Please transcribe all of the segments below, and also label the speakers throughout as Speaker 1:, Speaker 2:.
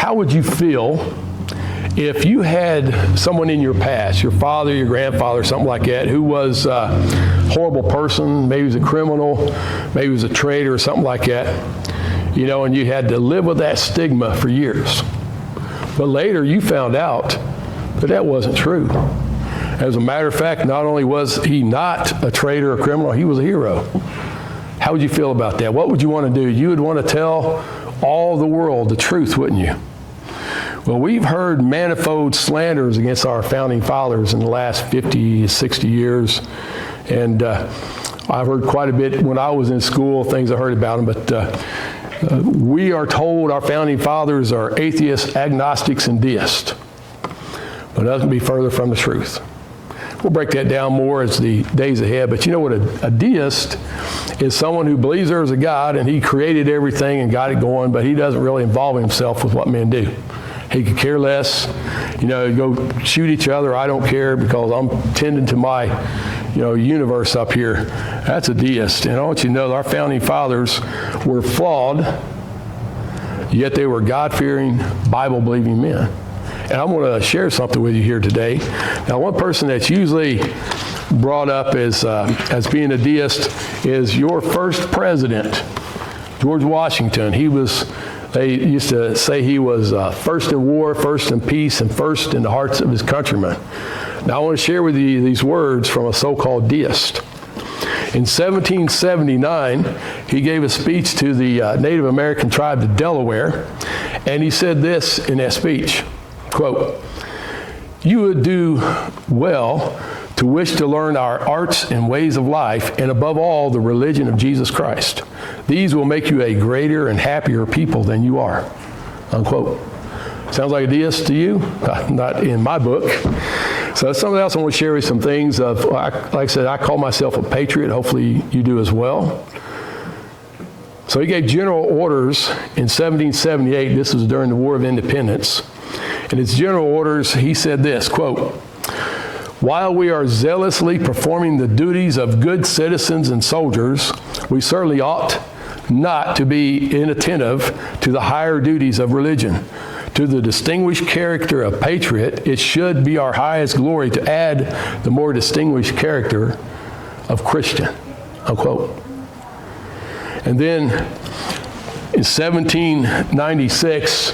Speaker 1: how would you feel if you had someone in your past, your father, your grandfather, something like that, who was a horrible person, maybe he was a criminal, maybe he was a traitor or something like that, and you had to live with that stigma for years. But later you found out that wasn't true. As a matter of fact, not only was he not a traitor or criminal, he was a hero. How would you feel about that? What would you want to do? You would want to tell all the world the truth, wouldn't you? Well, we've heard manifold slanders against our founding fathers in the last 50, 60 years. And I've heard quite a bit when I was in school, things I heard about them. But we are told our founding fathers are atheists, agnostics, and deists. But nothing can be further from the truth. We'll break that down more as the days ahead. But you know what? A deist is someone who believes there is a God and he created everything and got it going, but he doesn't really involve himself with what men do. He could care less, go shoot each other. I don't care because I'm tending to my, universe up here. That's a deist. And I want you to know that our founding fathers were flawed, yet they were God-fearing, Bible-believing men. And I'm going to share something with you here today. Now, one person that's usually brought up as being a deist is your first president, George Washington. They used to say he was first in war, first in peace, and first in the hearts of his countrymen. Now, I want to share with you these words from a so-called deist. In 1779, he gave a speech to the Native American tribe of Delaware, and he said this in that speech, quote, "You would do well to wish to learn our arts and ways of life, and above all, the religion of Jesus Christ. These will make you a greater and happier people than you are," unquote. Sounds like a deist to you? Not in my book. So something else I want to share with you, some things of, like I said, I call myself a patriot. Hopefully you do as well. So he gave general orders in 1778. This was during the War of Independence. In his general orders, he said this, quote, "While we are zealously performing the duties of good citizens and soldiers, we certainly ought not to be inattentive to the higher duties of religion. To the distinguished character of patriot, it should be our highest glory to add the more distinguished character of Christian," unquote. And then in 1796,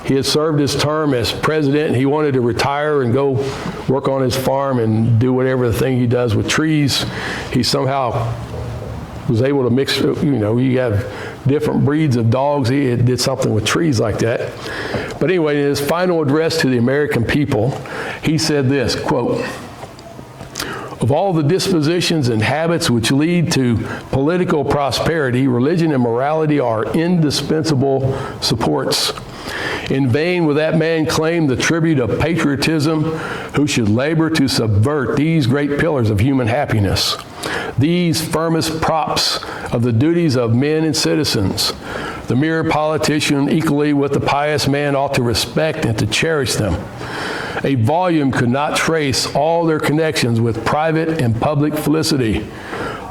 Speaker 1: he had served his term as president, and he wanted to retire and go work on his farm and do whatever the thing he does with trees. He somehow was able to mix, you have different breeds of dogs. He did something with trees like that. But anyway, in his final address to the American people, he said this, quote, "Of all the dispositions and habits which lead to political prosperity, religion and morality are indispensable supports. In vain would that man claim the tribute of patriotism who should labor to subvert these great pillars of human happiness, these firmest props of the duties of men and citizens. The mere politician, equally with the pious man, ought to respect and to cherish them. A volume could not trace all their connections with private and public felicity.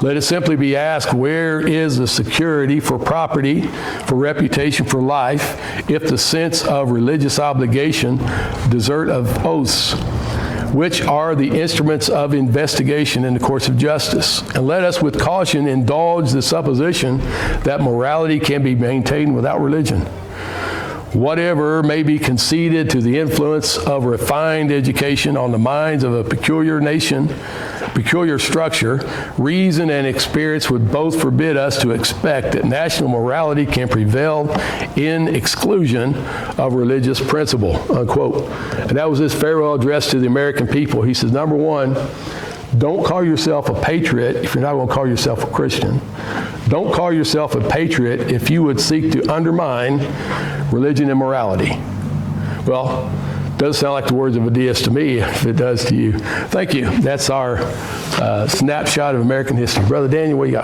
Speaker 1: Let it simply be asked, where is the security for property, for reputation, for life, if the sense of religious obligation, desert of oaths, which are the instruments of investigation in the courts of justice? And let us with caution indulge the supposition that morality can be maintained without religion. Whatever may be conceded to the influence of refined education on the minds of a peculiar nation, peculiar structure, reason and experience would both forbid us to expect that national morality can prevail in exclusion of religious principle," unquote. And that was his farewell address to the American people. He says, number one, don't call yourself a patriot if you're not going to call yourself a Christian. Don't call yourself a patriot if you would seek to undermine religion and morality. Well, it doesn't sound like the words of a deist to me, if it does to you. Thank you. That's our snapshot of American history. Brother Daniel, what do you got?